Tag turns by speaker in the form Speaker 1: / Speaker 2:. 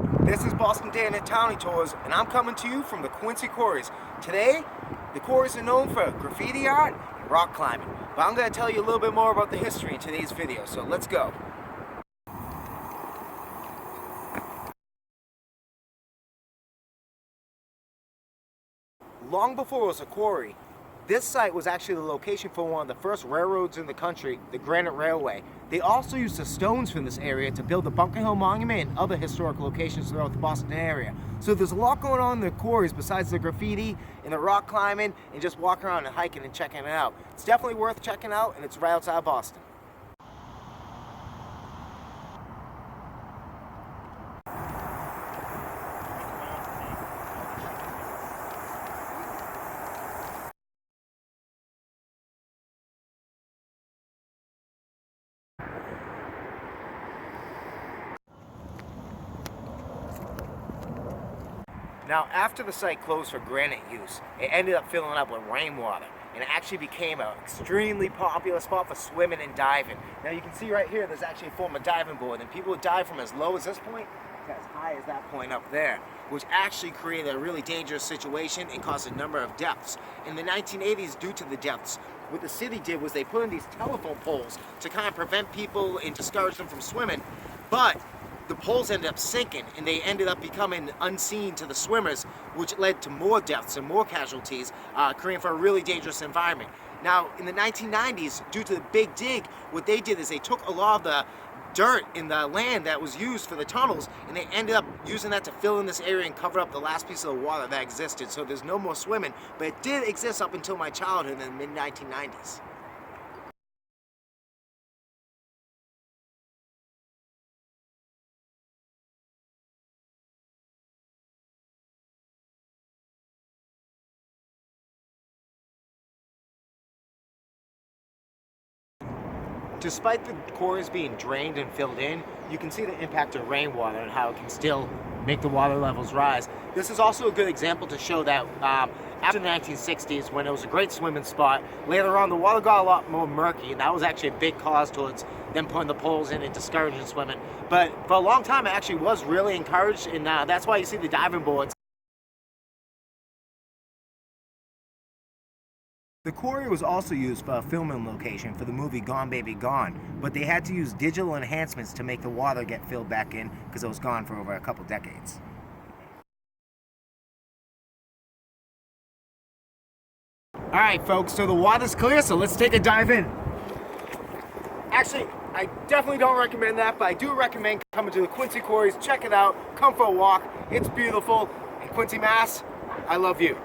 Speaker 1: This is Boston Day and Townie Tours, and I'm coming to you from the Quincy Quarries. Today, the quarries are known for graffiti art and rock climbing, but I'm going to tell you a little bit more about the history in today's video, so let's go. Long before it was a quarry, this site was actually the location for one of the first railroads in the country, the Granite Railway. They also used the stones from this area to build the Bunker Hill Monument and other historic locations throughout the Boston area. So there's a lot going on in the quarries besides the graffiti and the rock climbing and just walking around and hiking and checking it out. It's definitely worth checking out, and it's right outside of Boston. Now, after the site closed for granite use, it ended up filling up with rainwater, and it actually became an extremely popular spot for swimming and diving. Now, you can see right here, there's actually a form of diving board, and people would dive from as low as this point to as high as that point up there, which actually created a really dangerous situation and caused a number of deaths. In the 1980s, due to the deaths, what the city did was they put in these telephone poles to kind of prevent people and discourage them from swimming, but the poles ended up sinking, and they ended up becoming unseen to the swimmers, which led to more deaths and more casualties, creating for a really dangerous environment. Now, in the 1990s, due to the big dig, what they did is they took a lot of the dirt in the land that was used for the tunnels, and they ended up using that to fill in this area and cover up the last piece of the water that existed. So there's no more swimming, but it did exist up until my childhood in the mid-1990s. Despite the quarries being drained and filled in, you can see the impact of rainwater and how it can still make the water levels rise. This is also a good example to show that after the 1960s, when it was a great swimming spot, later on the water got a lot more murky, and that was actually a big cause towards them putting the poles in and discouraging swimming. But for a long time, it actually was really encouraged, and that's why you see the diving boards. The quarry was also used for a filming location for the movie Gone Baby Gone, but they had to use digital enhancements to make the water get filled back in because it was gone for over a couple decades. Alright folks, so the water's clear, so let's take a dive in. Actually, I definitely don't recommend that, but I do recommend coming to the Quincy Quarries. Check it out, come for a walk, it's beautiful, and Quincy, Mass, I love you.